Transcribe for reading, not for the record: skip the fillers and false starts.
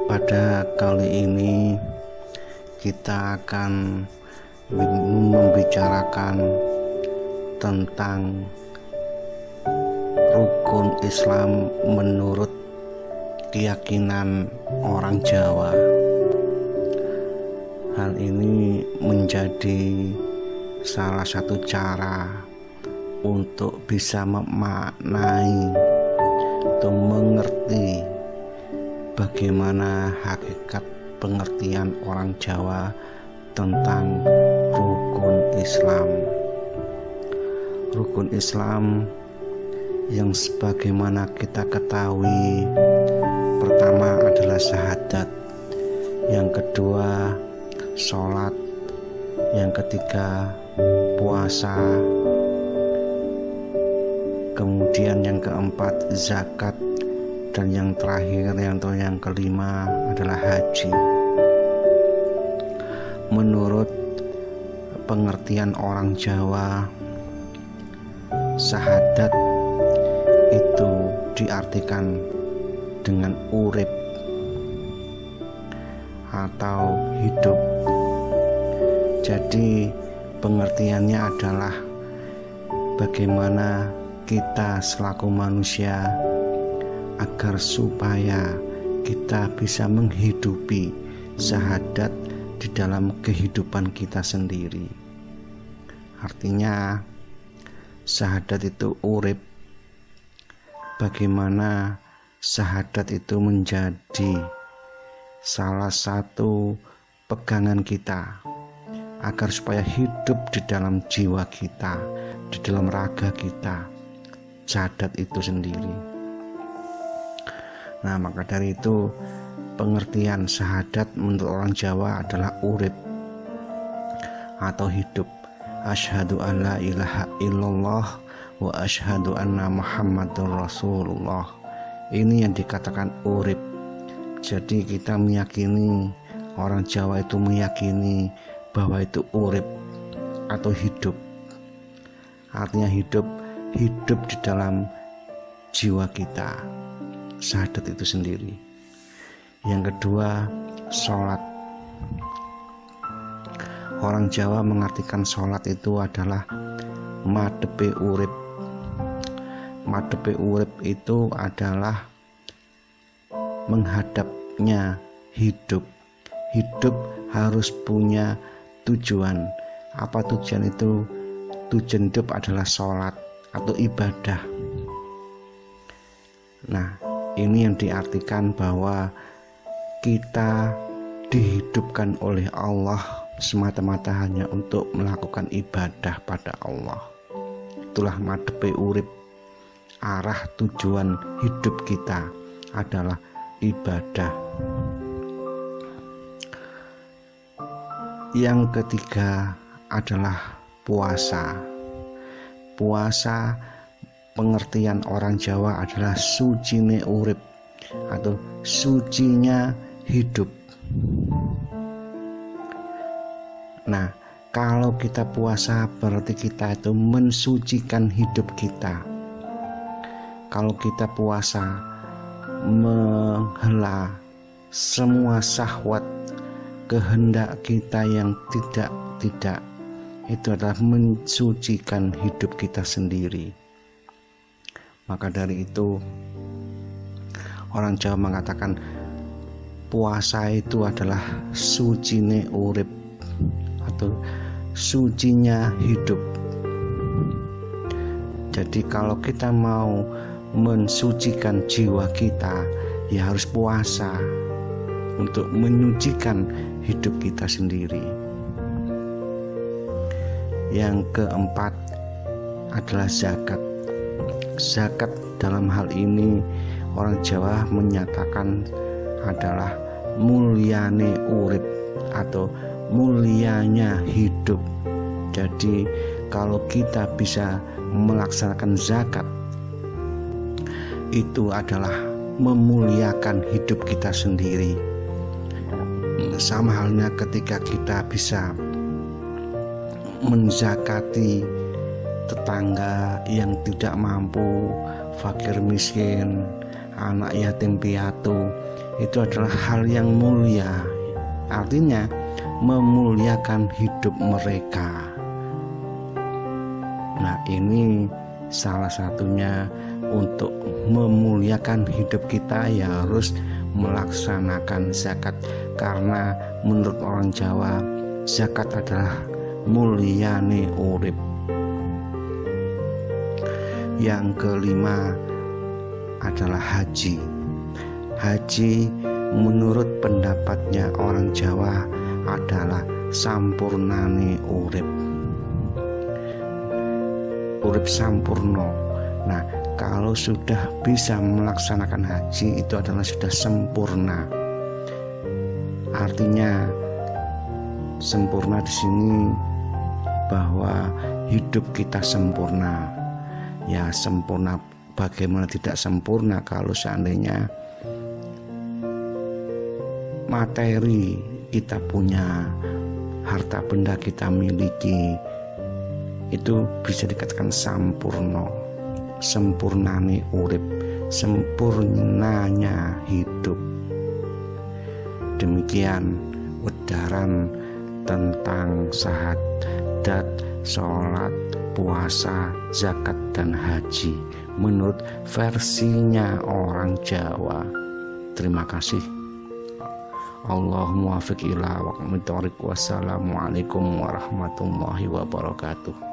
Pada kali ini kita akan membicarakan tentang rukun Islam menurut keyakinan orang Jawa. Hal ini menjadi salah satu cara untuk bisa memaknai atau mengerti bagaimana hakikat pengertian orang Jawa tentang rukun Islam. Rukun Islam yang sebagaimana kita ketahui, pertama adalah syahadat, yang kedua sholat, yang ketiga puasa, kemudian yang keempat zakat, dan yang terakhir yang kelima adalah haji. Menurut pengertian orang Jawa, syahadat itu diartikan dengan urip atau hidup. Jadi pengertiannya adalah bagaimana kita selaku manusia agar supaya kita bisa menghidupi syahadat di dalam kehidupan kita sendiri. Artinya syahadat itu urip. Bagaimana syahadat itu menjadi salah satu pegangan kita agar supaya hidup di dalam jiwa kita, di dalam raga kita, syahadat itu sendiri. Nah, maka dari itu pengertian syahadat menurut orang Jawa adalah urip atau hidup. Asyhadu an la ilaha illallah wa asyhadu anna Muhammadur Rasulullah. Ini yang dikatakan urip. Jadi kita meyakini, orang Jawa itu meyakini bahwa itu urip atau hidup. Artinya hidup di dalam jiwa kita, syahadat itu sendiri. Yang kedua, sholat. Orang Jawa mengartikan sholat itu adalah madhepe urip. Madhepe urip itu adalah menghadapnya hidup. Hidup harus punya tujuan. Apa tujuan itu? Tujuan hidup adalah sholat atau ibadah. Nah, ini yang diartikan bahwa kita dihidupkan oleh Allah semata-mata hanya untuk melakukan ibadah pada Allah. Itulah madhepe urip. Arah tujuan hidup kita adalah ibadah. Yang ketiga adalah puasa. Puasa pengertian orang Jawa adalah sucine urip atau sucinya hidup. Nah, kalau kita puasa berarti kita itu mensucikan hidup kita. Kalau kita puasa menghela semua syahwat kehendak kita yang tidak, itu adalah mensucikan hidup kita sendiri. Maka dari itu orang Jawa mengatakan puasa itu adalah sucine urip atau sucinya hidup. Jadi kalau kita mau mensucikan jiwa kita, ya harus puasa untuk menyucikan hidup kita sendiri. Yang keempat adalah zakat. Zakat dalam hal ini orang Jawa menyatakan adalah mulyane urip atau mulianya hidup. Jadi kalau kita bisa melaksanakan zakat, itu adalah memuliakan hidup kita sendiri. Sama halnya ketika kita bisa menzakati tetangga yang tidak mampu, fakir miskin, anak yatim piatu, itu adalah hal yang mulia, artinya memuliakan hidup mereka. Nah, ini salah satunya untuk memuliakan hidup kita ya harus melaksanakan zakat, karena menurut orang Jawa zakat adalah mulyane urip. Yang kelima adalah haji. Haji menurut pendapatnya orang Jawa adalah sampurnane urip. Urip sampurno. Nah, kalau sudah bisa melaksanakan haji itu adalah sudah sempurna. Artinya sempurna di sini bahwa hidup kita sempurna. Ya, sempurna bagaimana tidak sempurna kalau seandainya materi kita punya, harta benda kita miliki, itu bisa dikatakan sampurno. Sempurnane urip, sempurnanya hidup. Demikian udaran tentang syahadat, sholat, puasa, zakat, dan haji menurut versinya orang Jawa. Terima kasih. Allahumma wafiq ila waqti thoriq. Wassalamualaikum warahmatullahi wabarakatuh.